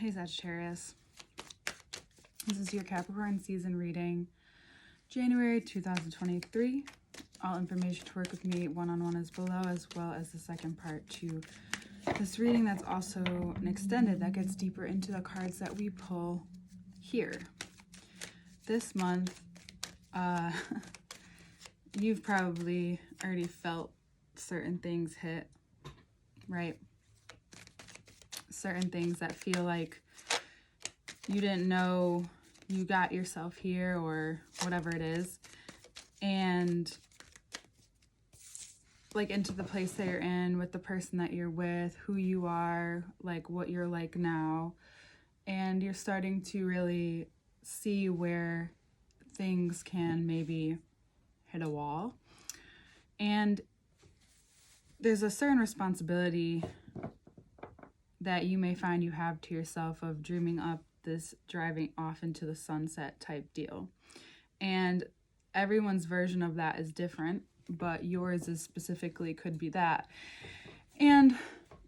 Hey Sagittarius, this is your Capricorn season reading, January 2023. All information to work with me one-on-one is below, as well as the second part to this reading that's also an extended that gets deeper into the cards that we pull here. This month, you've probably already felt certain things hit, right? Certain things that feel like you didn't know you got yourself here or whatever it is, and like into the place that you're in with the person that you're with, who you are, like what you're like now, and you're starting to really see where things can maybe hit a wall. And there's a certain responsibility that you may find you have to yourself of dreaming up this driving off into the sunset type deal. And everyone's version of that is different, but yours is specifically could be that. And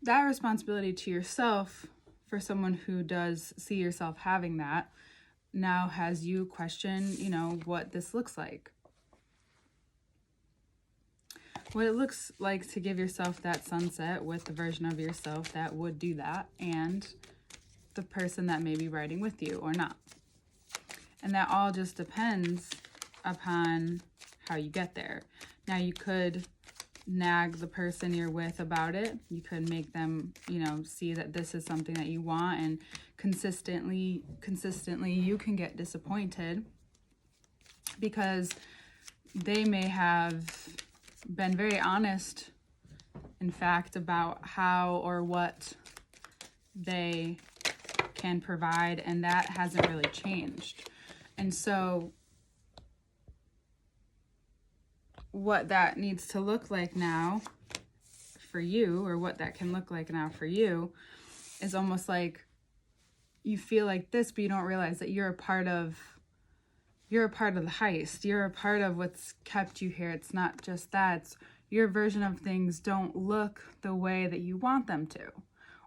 that responsibility to yourself, for someone who does see yourself having that, now has you question, what this looks like. What it looks like to give yourself that sunset with the version of yourself that would do that, and the person that may be riding with you or not. And that all just depends upon how you get there. Now, you could nag the person you're with about it. You could make them, see that this is something that you want, and consistently you can get disappointed because they may have been very honest, in fact, about how or what they can provide, and that hasn't really changed. And so what that needs to look like now for you, or what that can look like now for you, is almost like you feel like this, but you don't realize that you're a part of the heist. You're a part of what's kept you here. It's not just that. It's your version of things don't look the way that you want them to,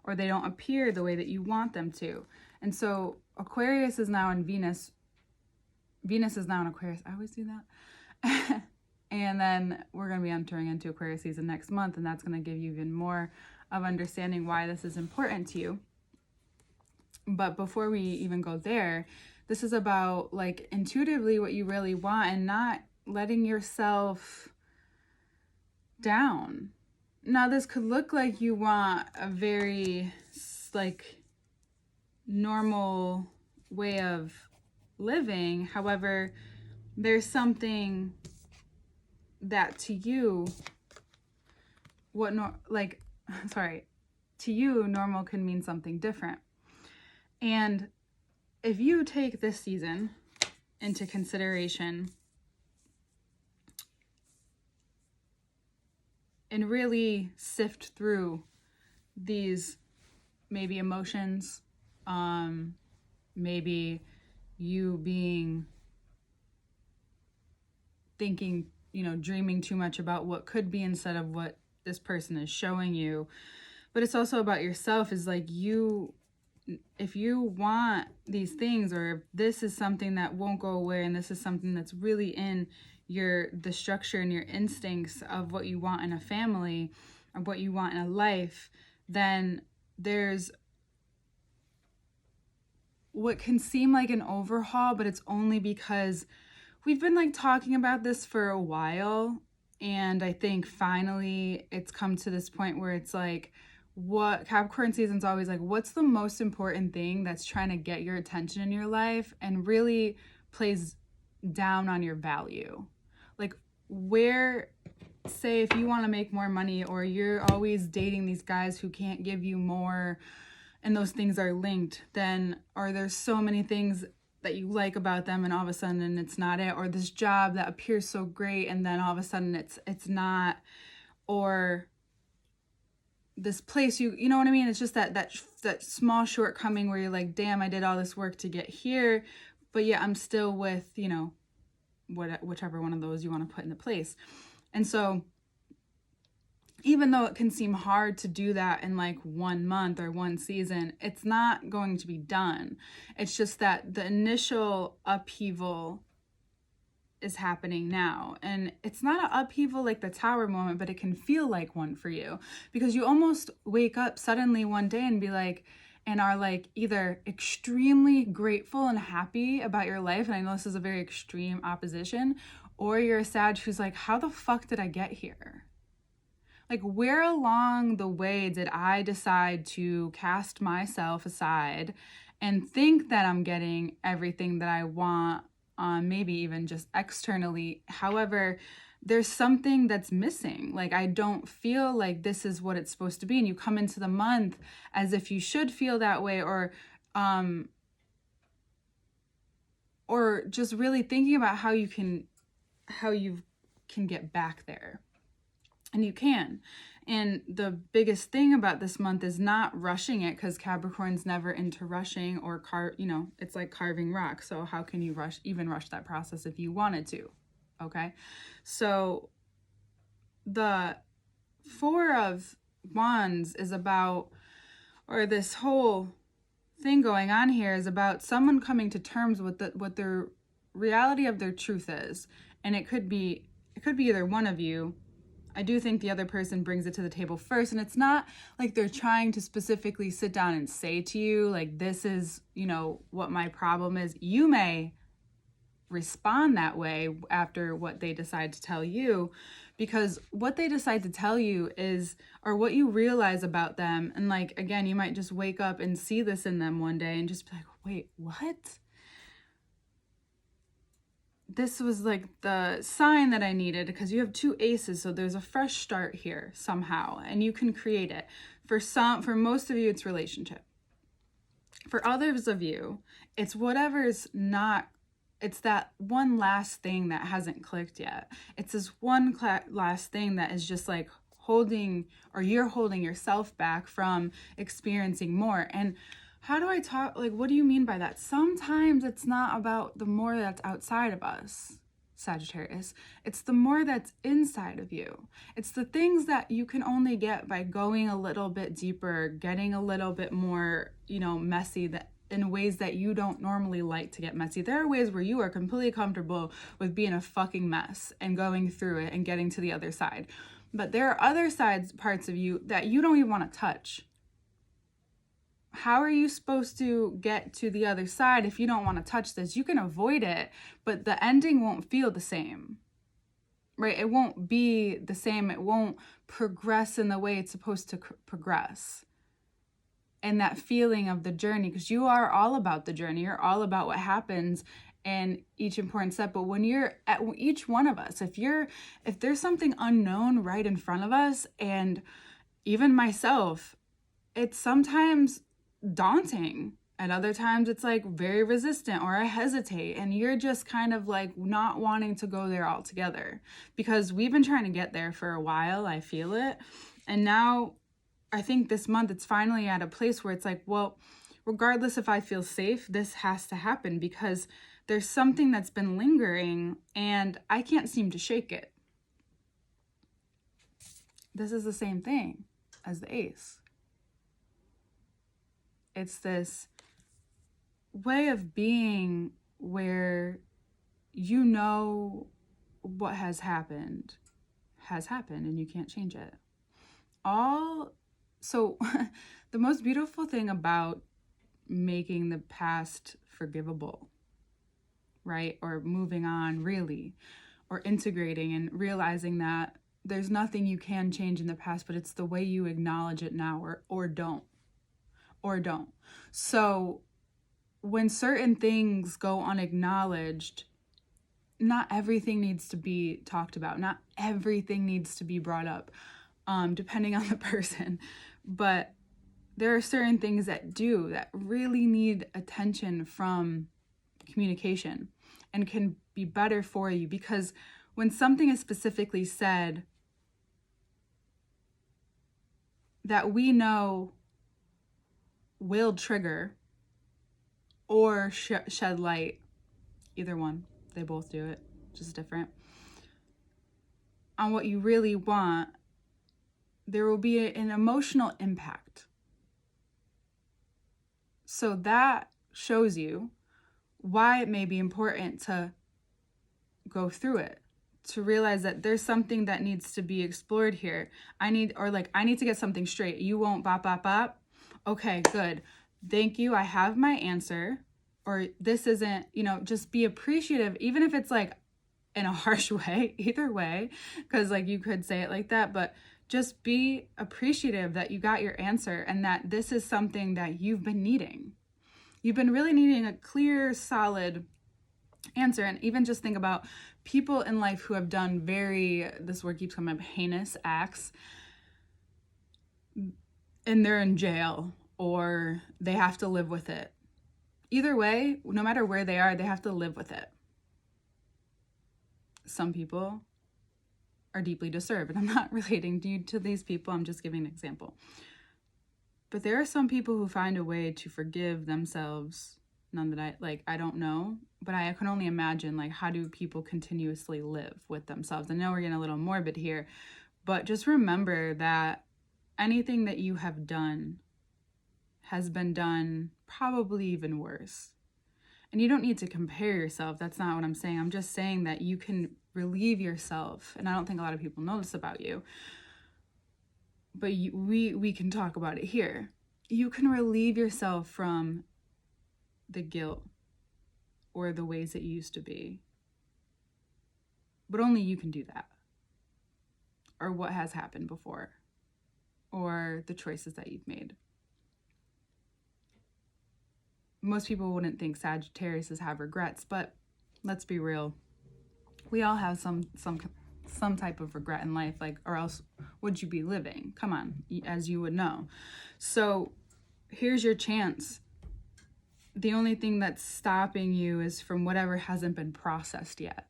or they don't appear the way that you want them to. And so Aquarius is now in Venus. Venus is now in Aquarius. I always do that. And then we're going to be entering into Aquarius season next month, and that's going to give you even more of understanding why this is important to you. But before we even go there, this is about like intuitively what you really want and not letting yourself down. Now, this could look like you want a very normal way of living. However, there's something that to you, to you, normal can mean something different. And if you take this season into consideration and really sift through these maybe emotions, maybe you thinking, dreaming too much about what could be instead of what this person is showing you. But it's also about yourself, is like if you want these things, or if this is something that won't go away, and this is something that's really in the structure and your instincts of what you want in a family, of what you want in a life, then there's what can seem like an overhaul, but it's only because we've been talking about this for a while. And I think finally it's come to this point where it's like, what Capricorn season's always like, what's the most important thing that's trying to get your attention in your life and really plays down on your value? Like, where, say, if you want to make more money, or you're always dating these guys who can't give you more, and those things are linked, then, or there's so many things that you like about them, and all of a sudden it's not it, or this job that appears so great and then all of a sudden it's not, or this place, you know what I mean? It's just that small shortcoming where you're like, damn, I did all this work to get here, but yeah, I'm still with, whichever one of those you want to put into place. And so even though it can seem hard to do that in like 1 month or 1 season, it's not going to be done. It's just that the initial upheaval is happening now. And it's not an upheaval like the tower moment, but it can feel like one for you, because you almost wake up suddenly one day and be like, and are like either extremely grateful and happy about your life. And I know this is a very extreme opposition, or you're a Sag who's like, how the fuck did I get here? Like, where along the way did I decide to cast myself aside and think that I'm getting everything that I want, maybe even just externally? However, there's something that's missing. Like, I don't feel like this is what it's supposed to be. And you come into the month as if you should feel that way, or just really thinking about how you can get back there. And you can. And the biggest thing about this month is not rushing it, because Capricorn's never into rushing or it's like carving rock. So how can you rush that process if you wanted to? Okay. So the Four of Wands is about, or this whole thing going on here is about someone coming to terms with what their reality of their truth is. And it could be either one of you. I do think the other person brings it to the table first, and it's not like they're trying to specifically sit down and say to you, like, this is, what my problem is. You may respond that way after what they decide to tell you, because what they decide to tell you is, or what you realize about them, and like, again, you might just wake up and see this in them one day and just be like, wait, what? This was like the sign that I needed, because you have 2 aces, so there's a fresh start here somehow, and you can create it. For most of you, it's relationship. For others of you, it's whatever's not, it's that one last thing that hasn't clicked yet. It's this one last thing that is just like you're holding yourself back from experiencing more. And how do I talk? Like, what do you mean by that? Sometimes it's not about the more that's outside of us, Sagittarius. It's the more that's inside of you. It's the things that you can only get by going a little bit deeper, getting a little bit more, messy, that in ways that you don't normally like to get messy. There are ways where you are completely comfortable with being a fucking mess and going through it and getting to the other side. But there are other parts of you that you don't even want to touch. How are you supposed to get to the other side if you don't want to touch this? You can avoid it, but the ending won't feel the same, right? It won't be the same. It won't progress in the way it's supposed to progress. And that feeling of the journey, because you are all about the journey. You're all about what happens in each important step. But when you're at each one of us, if there's something unknown right in front of us, and even myself, it's sometimes daunting. At other times it's like very resistant, or I hesitate, and you're just kind of like not wanting to go there altogether, because we've been trying to get there for a while. I feel it. And now I think this month it's finally at a place where it's like, well, regardless if I feel safe, this has to happen, because there's something that's been lingering and I can't seem to shake it. This is the same thing as the ace. It's this way of being where what has happened and you can't change it. So the most beautiful thing about making the past forgivable, right? Or moving on, really, or integrating and realizing that there's nothing you can change in the past, but it's the way you acknowledge it now, or don't. So when certain things go unacknowledged, not everything needs to be talked about. Not everything needs to be brought up, depending on the person. But there are certain things that really need attention from communication and can be better for you, because when something is specifically said that we know will trigger or shed light, either one, they both do it, just different, on what you really want, there will be an emotional impact. So that shows you why it may be important to go through it, to realize that there's something that needs to be explored here. I need to get something straight. You won't bop, bop, bop. Okay, good. Thank you. I have my answer. Or this isn't, just be appreciative, even if it's like in a harsh way, either way, because like you could say it like that, but just be appreciative that you got your answer and that this is something that you've been needing. You've been really needing a clear, solid answer. And even just think about people in life who have done this word keeps coming up, heinous acts, and they're in jail or they have to live with it. Either way, no matter where they are, they have to live with it. Some people are deeply disturbed, and I'm not relating to these people, I'm just giving an example. But there are some people who find a way to forgive themselves. None that I don't know, but I can only imagine, how do people continuously live with themselves? I know we're getting a little morbid here, but just remember that anything that you have done has been done probably even worse. And you don't need to compare yourself. That's not what I'm saying. I'm just saying that you can relieve yourself. And I don't think a lot of people know this about you. But we can talk about it here. You can relieve yourself from the guilt or the ways it used to be. But only you can do that. Or what has happened before. Or the choices that you've made. Most people wouldn't think Sagittarius have regrets, but let's be real. We all have some type of regret in life, or else would you be living? Come on, as you would know. So here's your chance. The only thing that's stopping you is from whatever hasn't been processed yet.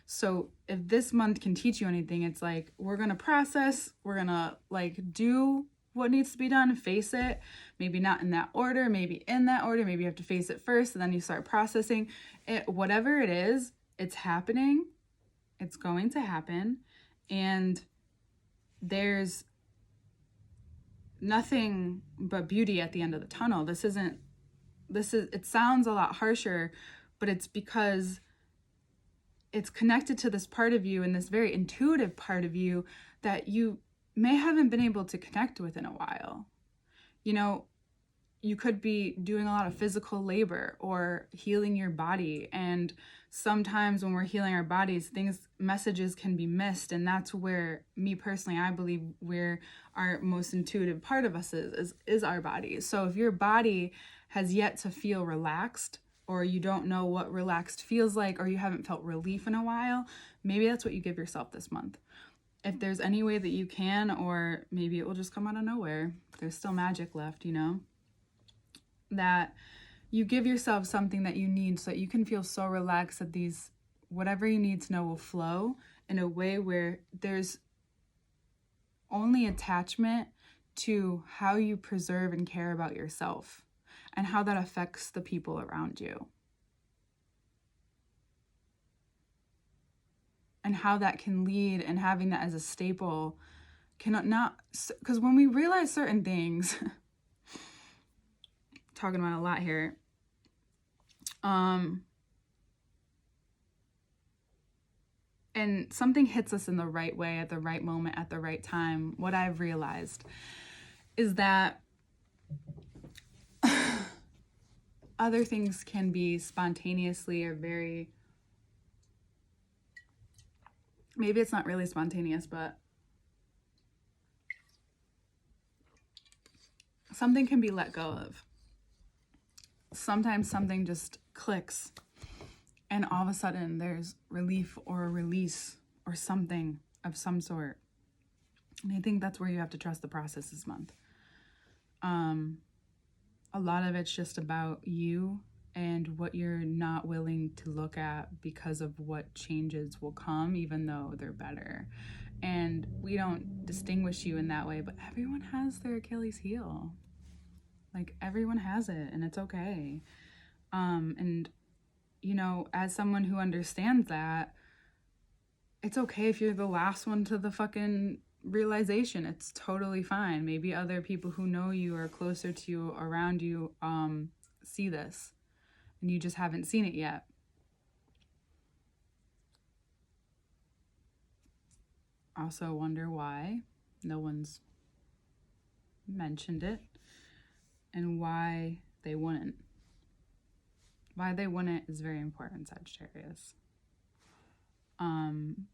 So if this month can teach you anything, it's we're going to process, we're going to do what needs to be done, face it, maybe not in that order, maybe in that order, maybe you have to face it first and then you start processing it. Whatever it is, it's happening, it's going to happen, and there's nothing but beauty at the end of the tunnel. It sounds a lot harsher, but it's because it's connected to this part of you and this very intuitive part of you that you may haven't been able to connect with in a while. You could be doing a lot of physical labor or healing your body. And sometimes when we're healing our bodies, messages can be missed. And that's where, me personally, I believe where our most intuitive part of us is our bodies. So if your body has yet to feel relaxed, or you don't know what relaxed feels like, or you haven't felt relief in a while, maybe that's what you give yourself this month. If there's any way that you can, or maybe it will just come out of nowhere. There's still magic left, that you give yourself something that you need so that you can feel so relaxed that whatever you need to know will flow in a way where there's only attachment to how you preserve and care about yourself and how that affects the people around you. And how that can lead, and having that as a staple because when we realize certain things, talking about a lot here, and something hits us in the right way, at the right moment, at the right time, what I've realized is that other things can be spontaneously or very, maybe it's not really spontaneous, but something can be let go of. Sometimes something just clicks and all of a sudden there's relief or a release or something of some sort. And I think that's where you have to trust the process this month. A lot of it's just about you and what you're not willing to look at because of what changes will come, even though they're better. And we don't distinguish you in that way, but everyone has their Achilles heel. Everyone has it, and it's okay. And, as someone who understands that, it's okay if you're the last one to the fucking realization. It's totally fine. Maybe other people who know you or closer to you, around you, see this, and you just haven't seen it yet. Also wonder why no one's mentioned it and why they wouldn't. Why they wouldn't is very important, Sagittarius.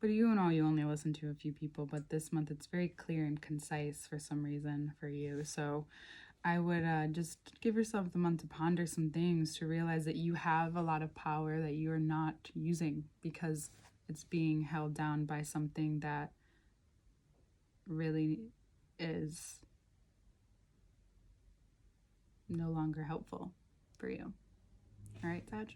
But you only listen to a few people, but this month it's very clear and concise for some reason for you. So I would just give yourself the month to ponder some things, to realize that you have a lot of power that you are not using because it's being held down by something that really is no longer helpful for you. All right, Sag?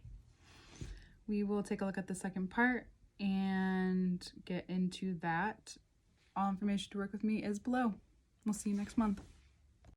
We will take a look at the second part and get into that. All information to work with me is below. We'll see you next month.